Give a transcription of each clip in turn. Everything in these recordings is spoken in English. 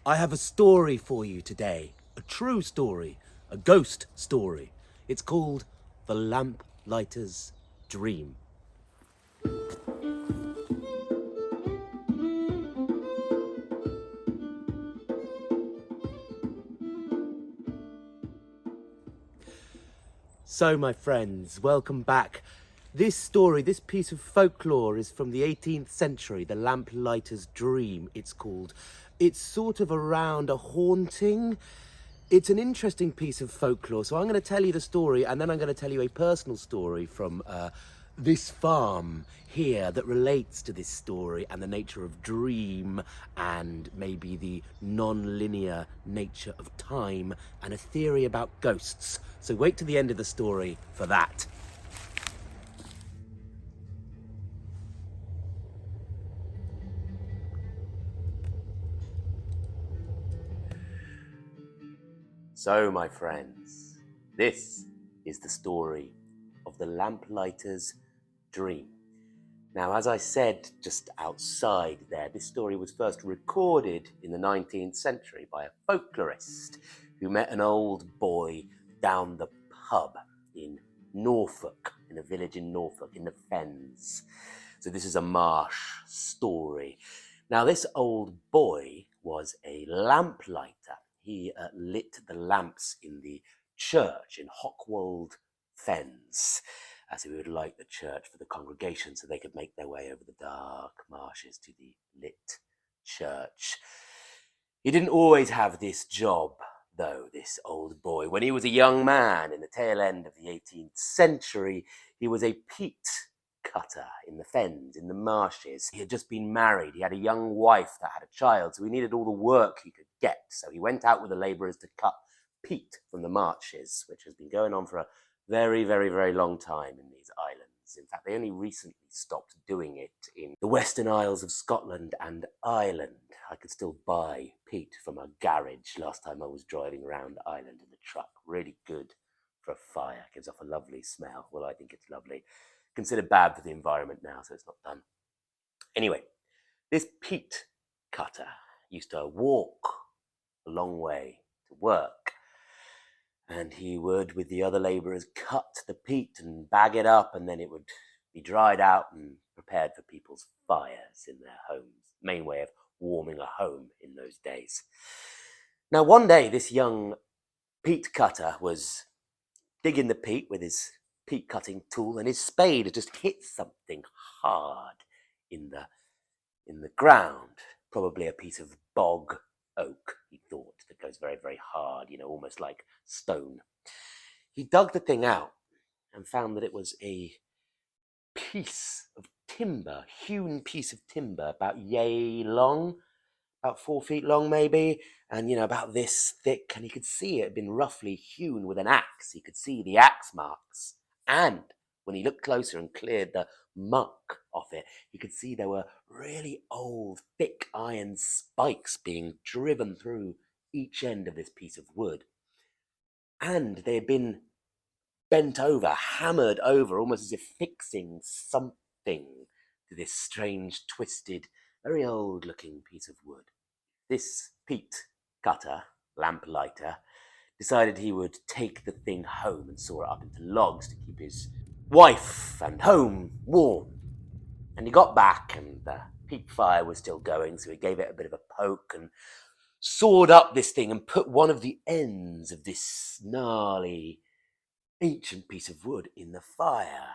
I have a story for you today. A true story. A ghost story. It's called The Lamplighter's Dream. So, my friends, welcome back. This story, this piece of folklore is from the 18th century, The Lamplighter's Dream, it's called. It's sort of around a haunting. It's an interesting piece of folklore, so I'm going to tell you the story, and then I'm going to tell you a personal story from this farm here that relates to this story and the nature of dream and maybe the non-linear nature of time and a theory about ghosts. So wait to the end of the story for that. So, my friends, this is the story of the Lamplighter's Dream. Now, as I said just outside there, this story was first recorded in the 19th century by a folklorist who met an old boy down the pub in Norfolk, in a village in Norfolk, in the Fens. So this is a marsh story. Now, this old boy was a lamplighter. He lit the lamps in the church in Norfolk Fens, as he would light the church for the congregation so they could make their way over the dark marshes to the lit church. He didn't always have this job, though, this old boy. When he was a young man in the tail end of the 18th century, he was a peat cutter in the fens, in the marshes. He had just been married. He had a young wife that had a child, so he needed all the work he could get. So he went out with the labourers to cut peat from the marshes, which has been going on for a very, very, very long time in these islands. In fact, they only recently stopped doing it in the Western Isles of Scotland and Ireland. I could still buy peat from a garage last time I was driving around Ireland in the truck. Really good for a fire. Gives off a lovely smell. Well, I think it's lovely. Considered bad for the environment now, so it's not done. Anyway, this peat cutter used to walk a long way to work, and he would, with the other labourers, cut the peat and bag it up, and then it would be dried out and prepared for people's fires in their homes. Main way of warming a home in those days. Now, one day, this young peat cutter was digging the peat with his peat cutting tool, and his spade had just hit something hard in the ground. Probably a piece of bog oak, he thought, that goes very, very hard, almost like stone. He dug the thing out and found that it was a piece of timber, hewn piece of timber, about yay long, about 4 feet long maybe, and about this thick, and he could see it had been roughly hewn with an axe. He could see the axe marks, and when he looked closer and cleared the muck off it, he could see there were really old, thick iron spikes being driven through each end of this piece of wood. And they had been bent over, hammered over, almost as if fixing something to this strange, twisted, very old-looking piece of wood. This peat cutter, lamplighter, decided he would take the thing home and saw it up into logs to keep his wife and home warm. And he got back, and the peat fire was still going, so he gave it a bit of a poke and sawed up this thing and put one of the ends of this gnarly, ancient piece of wood in the fire.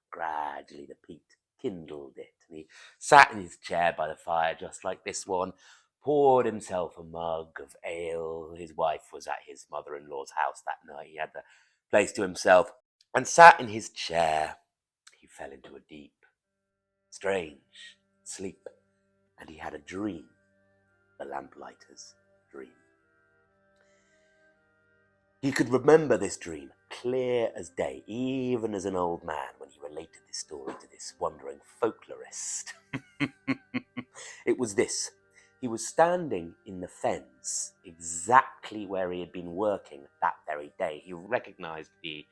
Gradually the peat kindled it, and he sat in his chair by the fire just like this one, poured himself a mug of ale. His wife was at his mother-in-law's house that night. He had the place to himself and sat in his chair. He fell into a deep, strange sleep, and he had a dream, the lamplighter's dream. He could remember this dream clear as day, even as an old man, when he related this story to this wandering folklorist. It was this. He was standing in the fens, exactly where he had been working that very day. He recognized the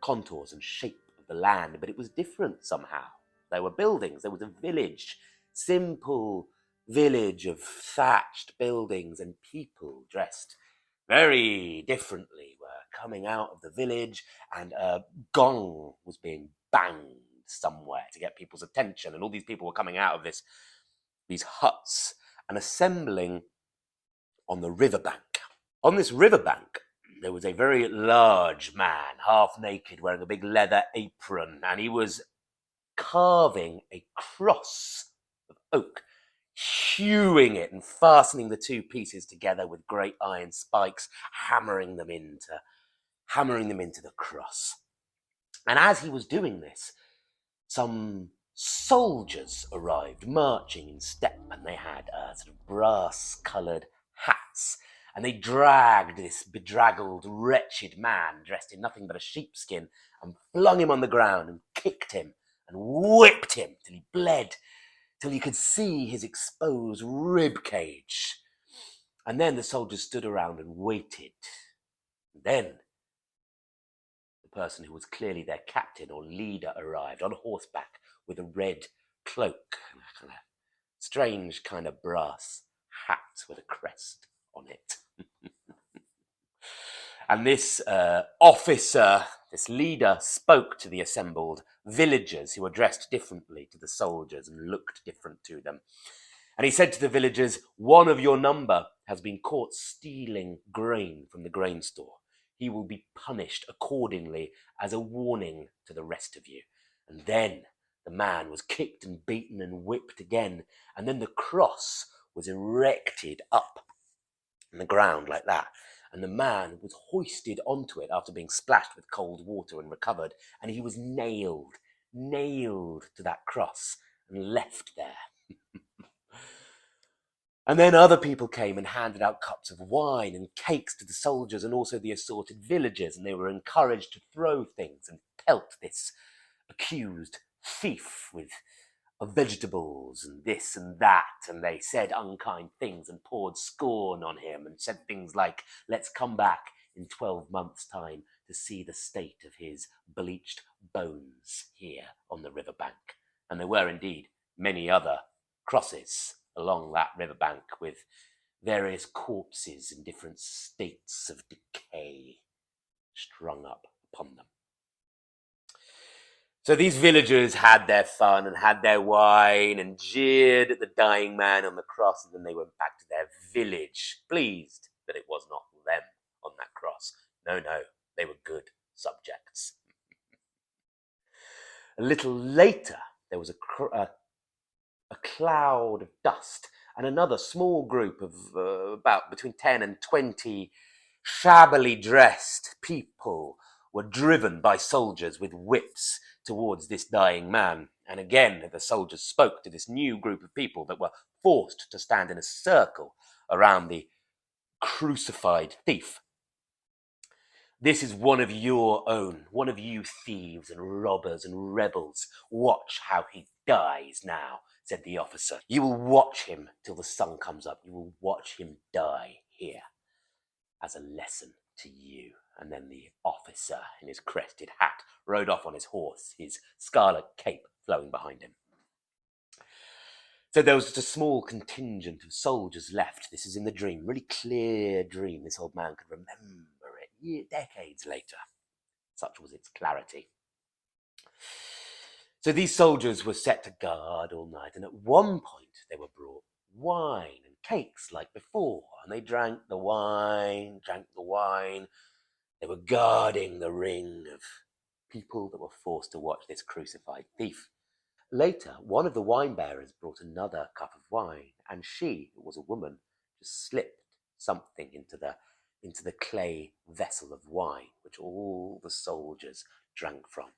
contours and shape of the land, but it was different somehow. There were buildings, there was a village, simple village of thatched buildings, and people dressed very differently were coming out of the village, and a gong was being banged somewhere to get people's attention, and all these people were coming out of these huts and assembling on the riverbank. On this riverbank, there was a very large man, half naked, wearing a big leather apron, and he was carving a cross of oak, hewing it and fastening the two pieces together with great iron spikes, hammering them into the cross. And as he was doing this, some soldiers arrived, marching in step, and they had sort of brass-coloured hats, and they dragged this bedraggled, wretched man, dressed in nothing but a sheepskin, and flung him on the ground, and kicked him, and whipped him till he bled, till you could see his exposed rib cage. And then the soldiers stood around and waited. And then the person who was clearly their captain or leader arrived on horseback with a red cloak and a kind of strange kind of brass hat with a crest on it. And this officer, this leader, spoke to the assembled villagers who were dressed differently to the soldiers and looked different to them. And he said to the villagers, "One of your number has been caught stealing grain from the grain store. He will be punished accordingly as a warning to the rest of you." And then the man was kicked and beaten and whipped again. And then the cross was erected up on the ground like that. And the man was hoisted onto it after being splashed with cold water and recovered. And he was nailed to that cross and left there. And then other people came and handed out cups of wine and cakes to the soldiers and also the assorted villagers, and they were encouraged to throw things and pelt this accused thief with vegetables and this and that, and they said unkind things and poured scorn on him and said things like, "Let's come back in 12 months' time to see the state of his bleached bones here on the riverbank." And there were indeed many other crosses along that riverbank with various corpses in different states of decay strung up upon them. So these villagers had their fun and had their wine and jeered at the dying man on the cross, and then they went back to their village, pleased that it was not them on that cross. No, they were good subjects. A little later, there was a cloud of dust, and another small group of about between 10 and 20 shabbily dressed people were driven by soldiers with whips towards this dying man. And again, the soldiers spoke to this new group of people that were forced to stand in a circle around the crucified thief. "This is one of your own, one of you thieves and robbers and rebels. Watch how he dies now," said the officer. "You will watch him till the sun comes up. You will watch him die here as a lesson to you." And then the officer in his crested hat rode off on his horse, his scarlet cape flowing behind him. So there was just a small contingent of soldiers left. This is in the dream, really clear dream. This old man could remember it decades later. Such was its clarity. So these soldiers were set to guard all night, and at one point they were brought wine and cakes like before, and they drank the wine. They were guarding the ring of people that were forced to watch this crucified thief. Later, one of the wine bearers brought another cup of wine, and she, who was a woman, just slipped something into the clay vessel of wine, which all the soldiers drank from.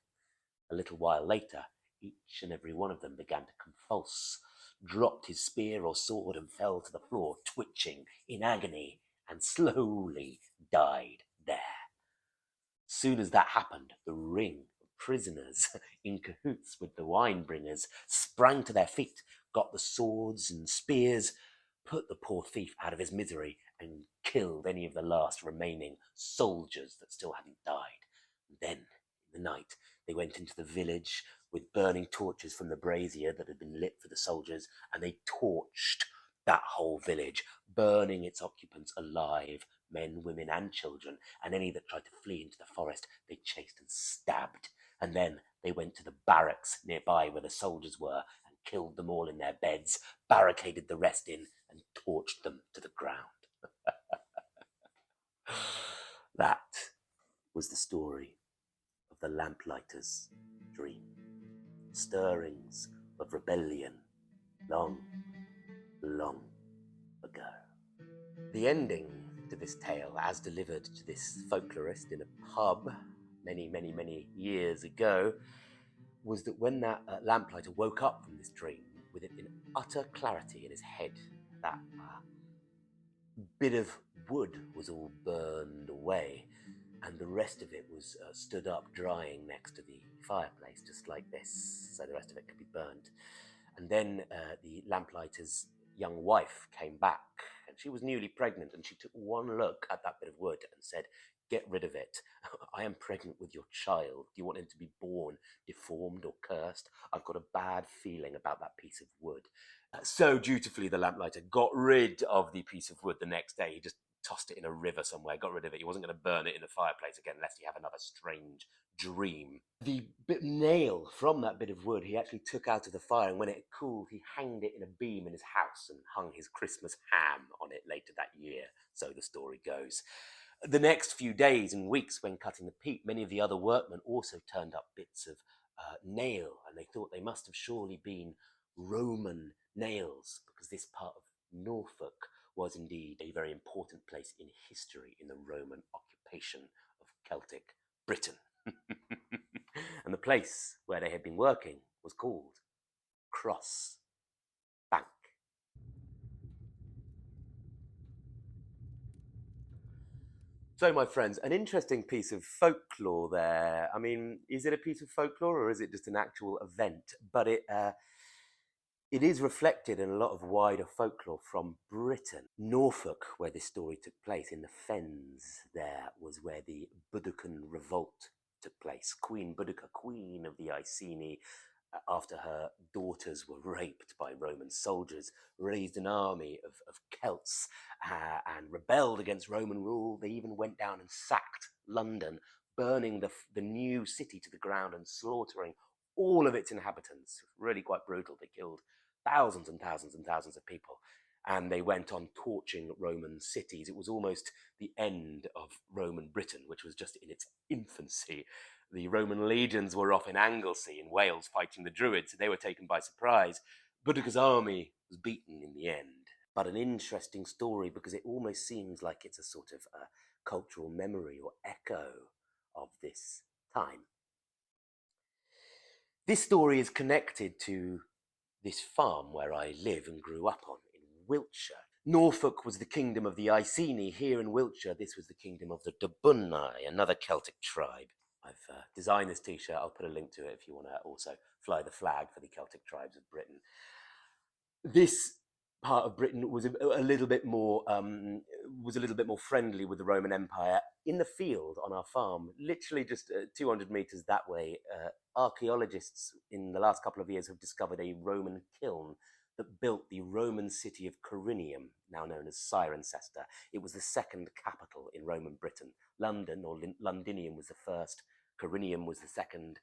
A little while later, each and every one of them began to convulse, dropped his spear or sword, and fell to the floor, twitching in agony, and slowly died there. Soon as that happened, the ring of prisoners in cahoots with the wine bringers sprang to their feet, got the swords and spears, put the poor thief out of his misery, and killed any of the last remaining soldiers that still hadn't died. And then, in the night, they went into the village with burning torches from the brazier that had been lit for the soldiers, and they torched that whole village, burning its occupants alive, men, women, and children, and any that tried to flee into the forest they chased and stabbed. And then they went to the barracks nearby where the soldiers were and killed them all in their beds, barricaded the rest in, and torched them to the ground. That was the story of the Lamplighter's dream. Stirrings of rebellion long, long ago. The ending to this tale, as delivered to this folklorist in a pub many, many, many years ago, was that when that lamplighter woke up from this dream with it in utter clarity in his head, that bit of wood was all burned away, and the rest of it was stood up drying next to the fireplace, just like this, so the rest of it could be burned. And then the lamplighter's young wife came back, and she was newly pregnant, and she took one look at that bit of wood and said, "Get rid of it. I am pregnant with your child. Do you want him to be born deformed or cursed? I've got a bad feeling about that piece of wood." So dutifully, the lamplighter got rid of the piece of wood the next day. He just tossed it in a river somewhere, got rid of it. He wasn't going to burn it in the fireplace again, lest he have another strange dream. The nail from that bit of wood he actually took out of the fire, and when it cooled, he hanged it in a beam in his house and hung his Christmas ham on it later that year, so the story goes. The next few days and weeks when cutting the peat, many of the other workmen also turned up bits of nail, and they thought they must have surely been Roman nails, because this part of Norfolk was indeed a very important place in history in the Roman occupation of Celtic Britain. And the place where they had been working was called Cross Bank. So, my friends, an interesting piece of folklore there. I mean, is it a piece of folklore or is it just an actual event? But it is reflected in a lot of wider folklore from Britain. Norfolk, where this story took place, in the Fens, there was where the Boudiccan revolt took place. Queen Boudica, queen of the Iceni, after her daughters were raped by Roman soldiers, raised an army of Celts and rebelled against Roman rule. They even went down and sacked London, burning the new city to the ground and slaughtering all of its inhabitants. Really quite brutal. They killed thousands and thousands and thousands of people. And they went on torching Roman cities. It was almost the end of Roman Britain, which was just in its infancy. The Roman legions were off in Anglesey in Wales fighting the Druids. They were taken by surprise. Boudica's army was beaten in the end. But an interesting story, because it almost seems like it's a sort of cultural memory or echo of this time. This story is connected to this farm where I live and grew up on in Wiltshire. Norfolk was the kingdom of the Iceni. Here in Wiltshire, this was the kingdom of the Dobunni, another Celtic tribe. I've designed this t-shirt. I'll put a link to it if you want to also fly the flag for the Celtic tribes of Britain. This part of Britain was a little bit more friendly with the Roman Empire. In the field on our farm, literally just 200 meters that way, archaeologists in the last couple of years have discovered a Roman kiln that built the Roman city of Corinium, now known as Cirencester. It was the second capital in Roman Britain. London, or Londinium, was the first. Corinium was the second.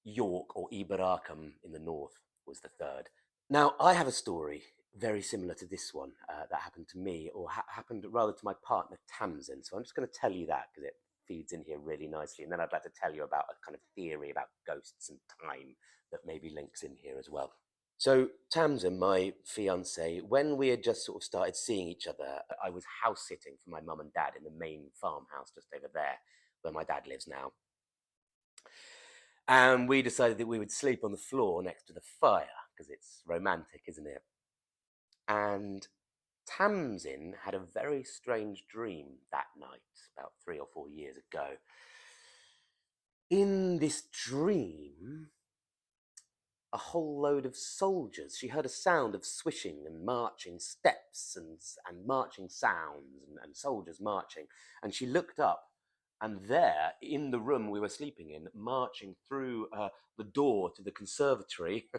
York, or Iberacum in the north, was the third. Now, I have a story very similar to this one that happened to me, or happened rather to my partner, Tamsin. So I'm just going to tell you that because it feeds in here really nicely. And then I'd like to tell you about a kind of theory about ghosts and time that maybe links in here as well. So Tamsin, my fiance, when we had just sort of started seeing each other, I was house sitting for my mum and dad in the main farmhouse just over there where my dad lives now. And we decided that we would sleep on the floor next to the fire because it's romantic, isn't it? And Tamsin had a very strange dream that night, about 3 or 4 years ago. In this dream, a whole load of soldiers. She heard a sound of swishing and marching steps and marching sounds and soldiers marching. And she looked up And there, in the room we were sleeping in, marching through the door to the conservatory,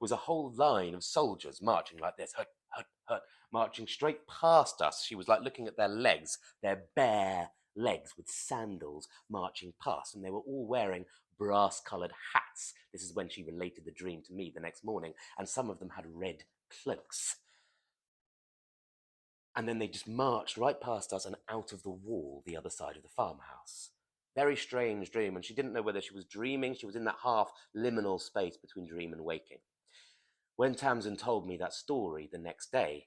was a whole line of soldiers marching like this, hut, hut, hut, marching straight past us. She was like looking at their legs, their bare legs with sandals marching past, and they were all wearing brass-coloured hats. This is when she related the dream to me the next morning, and some of them had red cloaks. And then they just marched right past us and out of the wall the other side of the farmhouse. Very strange dream, and she didn't know whether she was dreaming. She was in that half liminal space between dream and waking. When Tamsin told me that story the next day,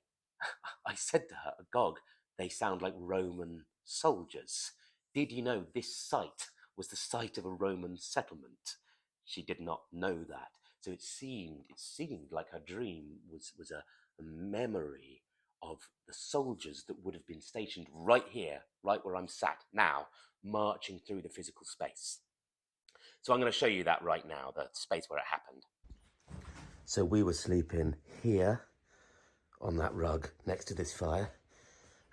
I said to her, agog, they sound like Roman soldiers. Did you know this site was the site of a Roman settlement? She did not know that. So it seemed like her dream was a memory of the soldiers that would have been stationed right here, right where I'm sat now, marching through the physical space. So I'm going to show you that right now, the space where it happened. So we were sleeping here on that rug next to this fire,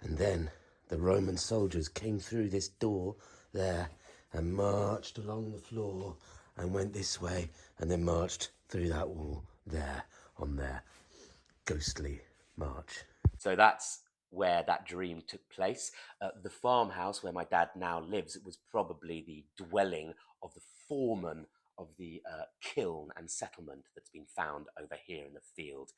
and then the Roman soldiers came through this door there and marched along the floor and went this way and then marched through that wall there on their ghostly march. So that's where that dream took place. The farmhouse where my dad now lives, it was probably the dwelling of the foreman of the kiln and settlement that's been found over here in the field,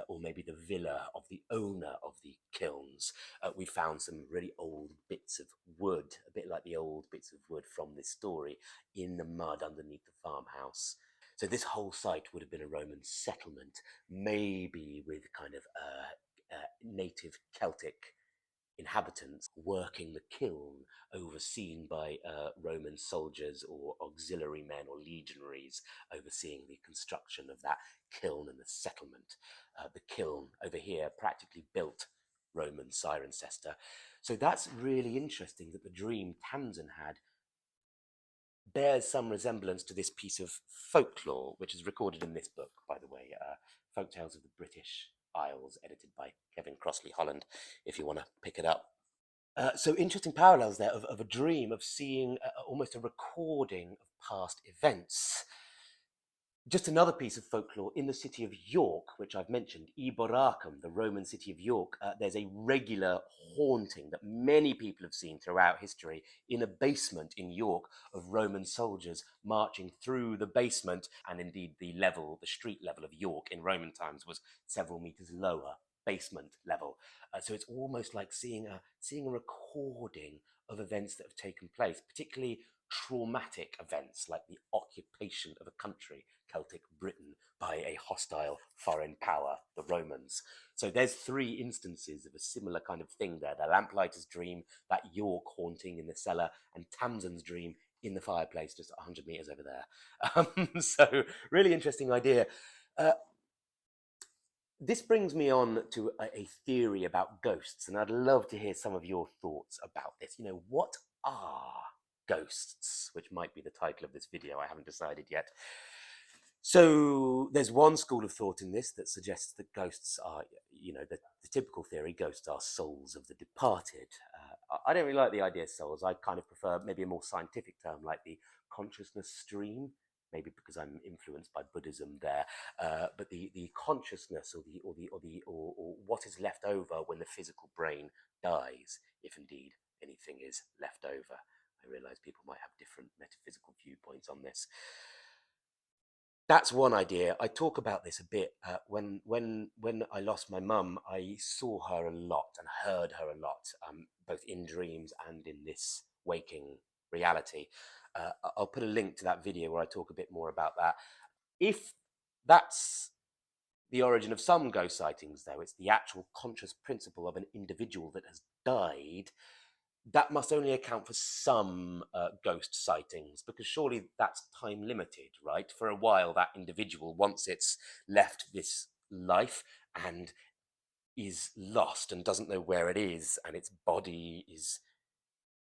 or maybe the villa of the owner of the kilns. We found some really old bits of wood, a bit like the old bits of wood from this story, in the mud underneath the farmhouse. So this whole site would have been a Roman settlement, maybe with kind of native Celtic inhabitants working the kiln, overseen by Roman soldiers or auxiliary men or legionaries overseeing the construction of that kiln and the settlement. The kiln over here practically built Roman Cirencester. So that's really interesting that the dream Tamsin had bears some resemblance to this piece of folklore, which is recorded in this book, by the way, Folk Tales of the British Isles, edited by Kevin Crossley Holland, if you want to pick it up. So interesting parallels there of a dream, of seeing almost a recording of past events. Just another piece of folklore in the city of York, which I've mentioned, Iboracum, the Roman city of York. There's a regular haunting that many people have seen throughout history in a basement in York of Roman soldiers marching through the basement, and indeed the street level of York in Roman times was several meters lower, basement level. So it's almost like seeing a recording of events that have taken place, particularly traumatic events like the occupation of a country, Celtic Britain, by a hostile foreign power, the Romans. So there's three instances of a similar kind of thing there. The Lamplighter's dream, that York haunting in the cellar, and Tamsin's dream in the fireplace just 100 meters over there. So really interesting idea. This brings me on to a theory about ghosts, and I'd love to hear some of your thoughts about this. You know, what are ghosts? Which might be the title of this video, I haven't decided yet. So there's one school of thought in this that suggests that ghosts are, you know, the typical theory, ghosts are souls of the departed. I don't really like the idea of souls. I kind of prefer maybe a more scientific term like the consciousness stream, maybe because I'm influenced by Buddhism there. But the consciousness or what is left over when the physical brain dies, if indeed anything is left over. I realize people might have different metaphysical viewpoints on this. That's one idea. I talk about this a bit. When I lost my mum, I saw her a lot and heard her a lot, both in dreams and in this waking reality. I'll put a link to that video where I talk a bit more about that. If that's the origin of some ghost sightings, though, it's the actual conscious principle of an individual that has died, that must only account for some ghost sightings, because surely that's time limited, right? For a while, that individual, once it's left this life and is lost and doesn't know where it is, and its body is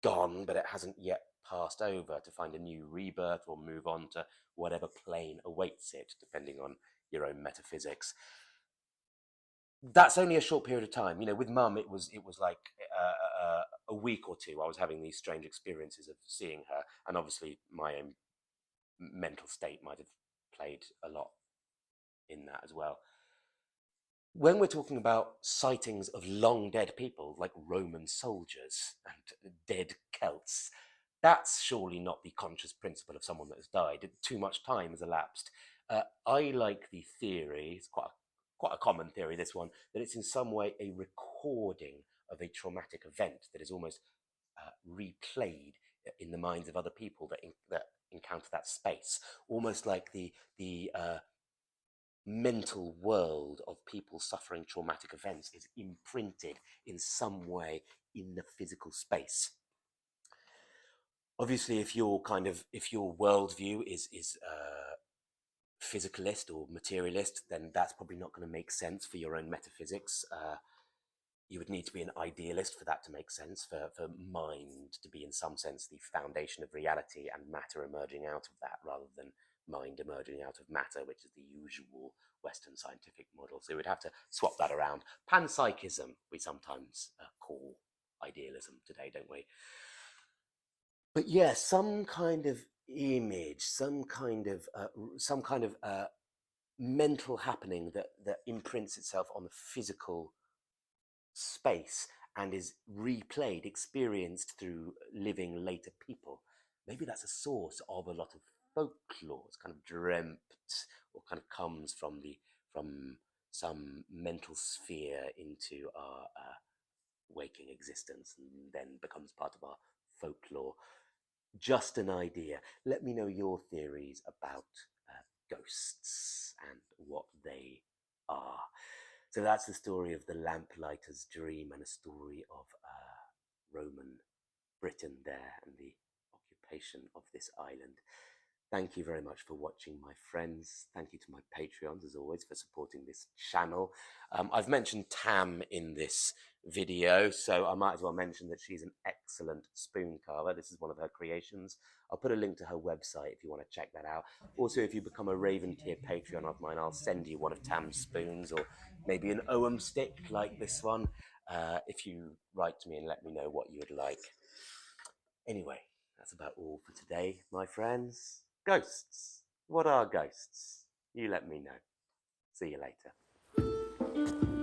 gone, but it hasn't yet passed over to find a new rebirth or move on to whatever plane awaits it, depending on your own metaphysics. That's only a short period of time. You know, with mum, it was like a week or two, I was having these strange experiences of seeing her, and obviously my own mental state might have played a lot in that as well. When we're talking about sightings of long dead people, like Roman soldiers and dead Celts, that's surely not the conscious principle of someone that has died. Too much time has elapsed. I like the theory, it's quite a common theory, this one, that it's in some way a recording of a traumatic event that is almost replayed in the minds of other people that encounter that space, almost like the mental world of people suffering traumatic events is imprinted in some way in the physical space. Obviously, if your worldview is physicalist or materialist, then that's probably not going to make sense for your own metaphysics. You would need to be an idealist for that to make sense, for mind to be in some sense the foundation of reality and matter emerging out of that, rather than mind emerging out of matter, which is the usual Western scientific model. So we'd have to swap that around. Panpsychism, we sometimes call idealism today, don't we? But yeah, some kind of image, some kind of mental happening that imprints itself on the physical space and is replayed, experienced through living later people. Maybe that's a source of a lot of folklore. It's kind of dreamt, or kind of comes from some mental sphere into our waking existence, and then becomes part of our folklore. Just an idea. Let me know your theories about ghosts and what they are. So that's the story of the Lamplighter's dream, and a story of Roman Britain there and the occupation of this island. Thank you very much for watching, my friends. Thank you to my Patreons, as always, for supporting this channel. I've mentioned Tam in this video, so I might as well mention that she's an excellent spoon carver. This is one of her creations. I'll put a link to her website if you want to check that out. Also, if you become a Raven tier Patreon of mine, I'll send you one of Tam's spoons, or maybe an Ogham stick like this one, if you write to me and let me know what you would like. Anyway, that's about all for today, my friends. Ghosts. What are ghosts? You let me know. See you later.